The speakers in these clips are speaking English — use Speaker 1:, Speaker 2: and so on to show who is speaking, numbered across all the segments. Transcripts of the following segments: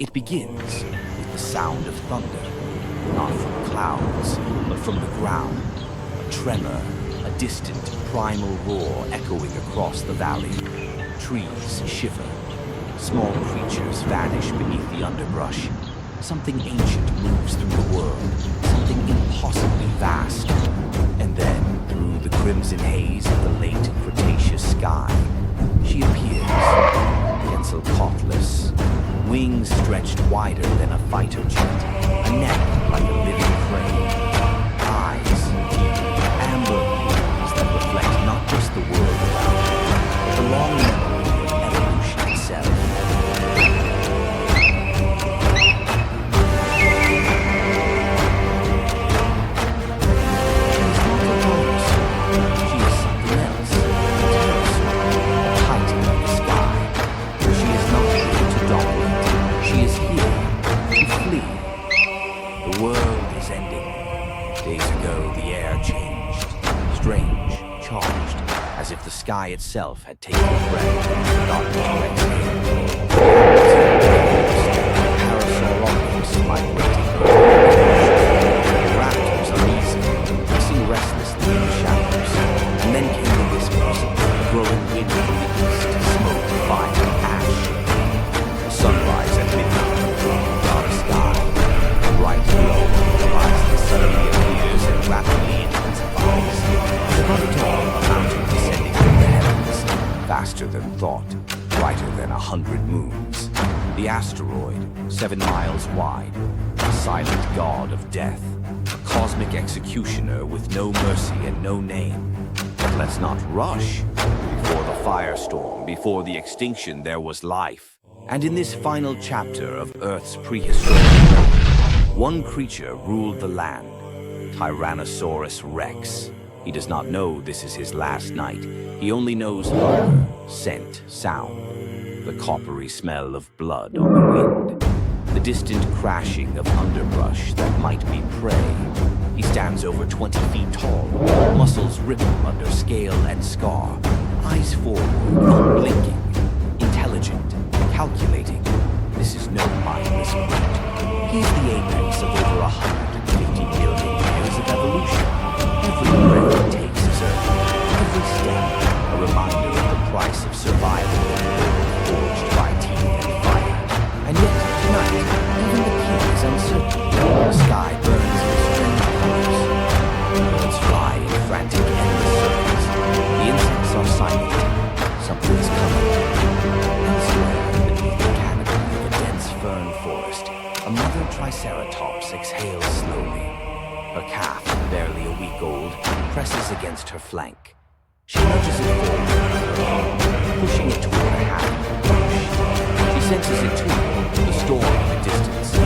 Speaker 1: It begins with the sound of thunder, not from clouds, but from the ground. A tremor, a distant, primal roar echoing across the valley. Trees shiver. Small creatures vanish beneath the underbrush. Something ancient moves through the world, something impossibly vast. And then, through the crimson haze of the late Cretaceous sky, she appears, Quetzalcoatlus. Wings stretched wider than a fighter jet, a neck like a living crane. Eyes, deep, amber pupils that reflect not just the world around her, but the long memory of evolution itself. As if the sky itself had taken a breath and forgotten to exhale. Parasaurolophus migrating over the raptors uneasy, pacing restlessly in the shadows. And then came the whispers, a growing wind from the east, smoke, fire, ash. Sunrise at midnight, dark sky, a bright glow on the horizon suddenly appears and rapidly intensifies. Above it all, a mountain descending from the heavens, faster than thought, brighter than 100 moons. The asteroid, 7 miles wide, a silent god of death, a cosmic executioner with no mercy and no name. But let's not rush. Before the firestorm, before the extinction, there was life. And in this final chapter of Earth's prehistoric era, one creature ruled the land, Tyrannosaurus Rex. He does not know this is his last night. He only knows hunger, scent, sound, the coppery smell of blood on the wind, the distant crashing of underbrush that might be prey. He stands over 20 feet tall, muscles ripple under scale and scar, eyes forward, unblinking, intelligent, calculating. This is no mindless brute. He is the apex of over 150 million years of evolution. Every breath he takes is every step a reminder of the price of survival in a world forged by teeth and fire. And yet, tonight, even the king is uncertain. The sky burns in strange colors. Birds fly in frantic, endless circles. The insects are silent. Something is coming. Elsewhere, beneath the canopy of a dense fern forest, a mother Triceratops exhales slowly. Her calf, barely a week old, presses against her flank. She nudges it forward, pushing it toward a half push. She senses it too, the storm in the distance. The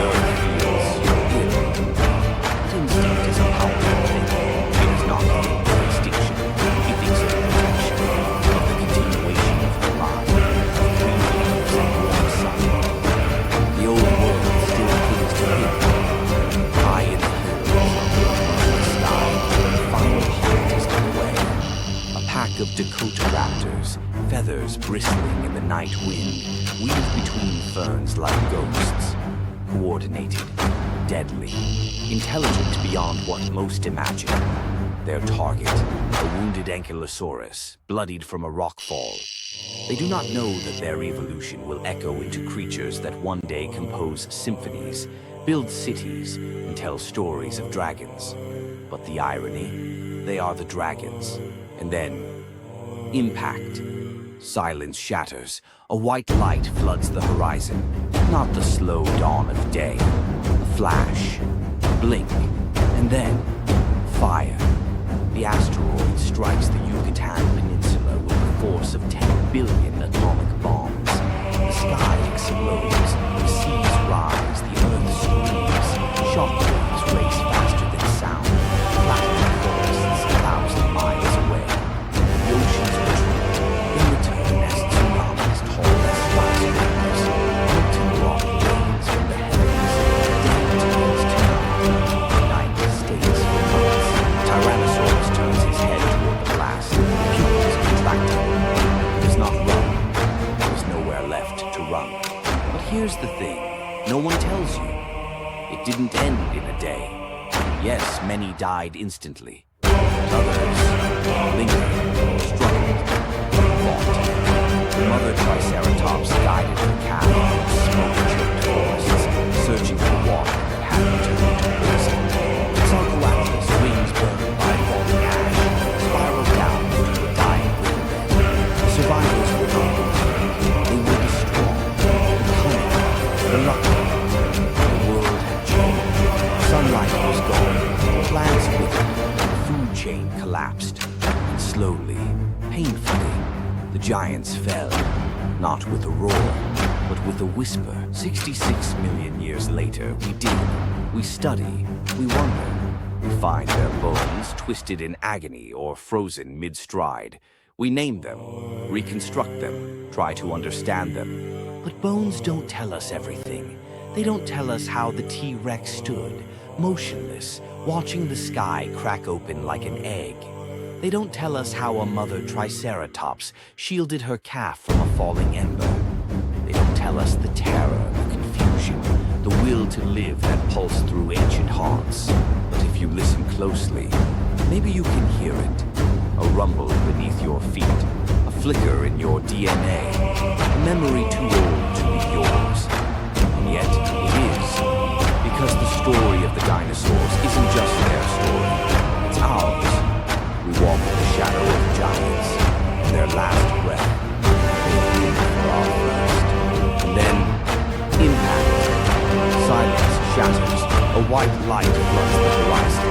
Speaker 1: earth feels ill. But instinct is a powerful thing. It is not think of extinction. He thinks of protection, of the continuation of the line, of green leaves and warm sun. The old world still clings to him. High in the of Dakota raptors, feathers bristling in the night wind, weave between ferns like ghosts. Coordinated, deadly, intelligent beyond what most imagine. Their target, a wounded ankylosaurus, bloodied from a rockfall. They do not know that their evolution will echo into creatures that one day compose symphonies, build cities, and tell stories of dragons. But the irony, they are the dragons. And then, impact. Silence shatters. A white light floods the horizon. Not the slow dawn of day. A flash. Blink. And then, fire. The asteroid strikes the Yucatan Peninsula with the force of 10 billion atomic bombs. The sky explodes. The seas rise. The earth screams. Shockwaves race faster than sound. Flattening forests 1,000 miles away. The oceans retreat. In return, as tsunamis tall as skyscrapers. Molten rock rains from the heavens. Dead turns to night. Night stays for months. Tyrannosaurus turns his head toward the blast. Pupils contracting. He does not run. There is nowhere left to run. But thing no one tells you. It didn't end in a day. Yes, many died instantly. Others lingered, struggled, fought. The mother Triceratops guided her calf through smoke-choked forests, searching for water that hadn't turned to poison. Quetzalcoatlus, wings burned by falling ash, spiraled down into a dying riverbed. The survivors were not the weak. They were the strong, the cunning, the lucky. The world had changed. Sunlight was gone, plants withered, the food chain collapsed, and slowly, painfully, the giants fell, not with a roar, but with a whisper. 66 million years later, we dig, we study, we wonder. We find their bones twisted in agony or frozen mid-stride. We name them, reconstruct them, try to understand them. But bones don't tell us everything. They don't tell us how the T-Rex stood, motionless, watching the sky crack open like an egg. They don't tell us how a mother Triceratops shielded her calf from a falling ember. They don't tell us the terror, the confusion, the will to live that pulsed through ancient haunts. But if you listen closely, maybe you can hear it. A rumble beneath your feet, a flicker in your DNA, a memory too old to be yours. And yet it is, because the story of the dinosaurs isn't just their story, it's ours. We walk in the shadow of giants, and their last breath, they breathe for our first. And then, impact. Silence shatters, a white light floods the horizon,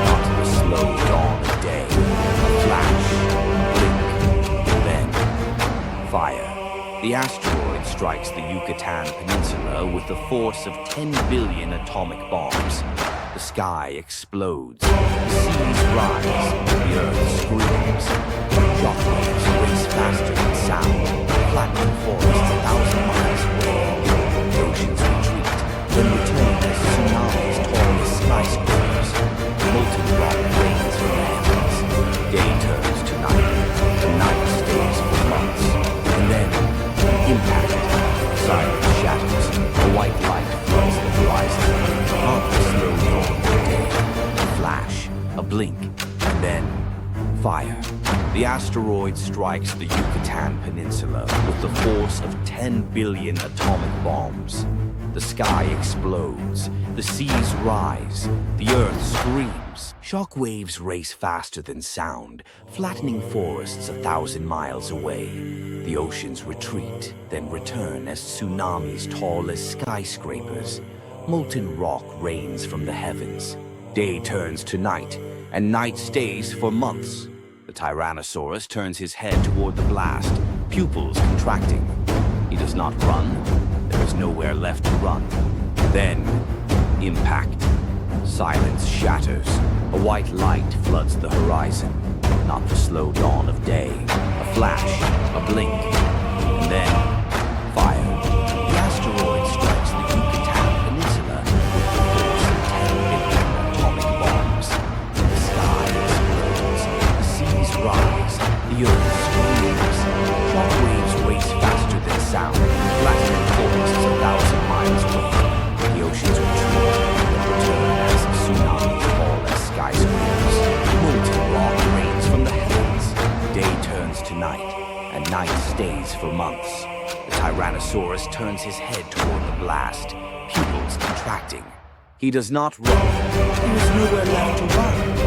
Speaker 1: not the slow dawn of day. A flash, a blink, and then, fire. The asteroid strikes the Yucatan Peninsula with the force of 10 billion atomic bombs. The sky explodes, the seas rise, the earth screams. Shockwaves race faster than sound, flattening forests 1,000 miles away. The oceans retreat, then return as tsunamis tall as skyscrapers. Molten rock rains from the heavens. Day turns to night, the night stays for months. And then, impact. Silence shatters, a white light floods the horizon. Not the slow dawn of day. A flash, a blink, and then fire. The asteroid strikes the Yucatan Peninsula with the force of 10 billion atomic bombs. The sky explodes, the seas rise, the earth screams. Shock waves race faster than sound, flattening forests 1,000 miles away. The oceans retreat, then return as tsunamis tall as skyscrapers. Molten rock rains from the heavens. Day turns to night, and night stays for months. The Tyrannosaurus turns his head toward the blast, pupils contracting. He does not run. There is nowhere left to run. Then, impact. Silence shatters. A white light floods the horizon. Not the slow dawn of day. A flash, a blink, and then fire. The asteroid strikes the Yucatan Peninsula with the force of 10 billion atomic bombs. The sky explodes, the seas rise, the earth screams. Shock waves race faster than sound, flattening forests 1,000 miles away. The oceans retreat and return as tsunamis fall as skyscrapers. Molten rock rains from the heavens. Day turns to night, and night stays for months. The Tyrannosaurus turns his head toward the blast, pupils contracting. He does not run. There is nowhere left to run.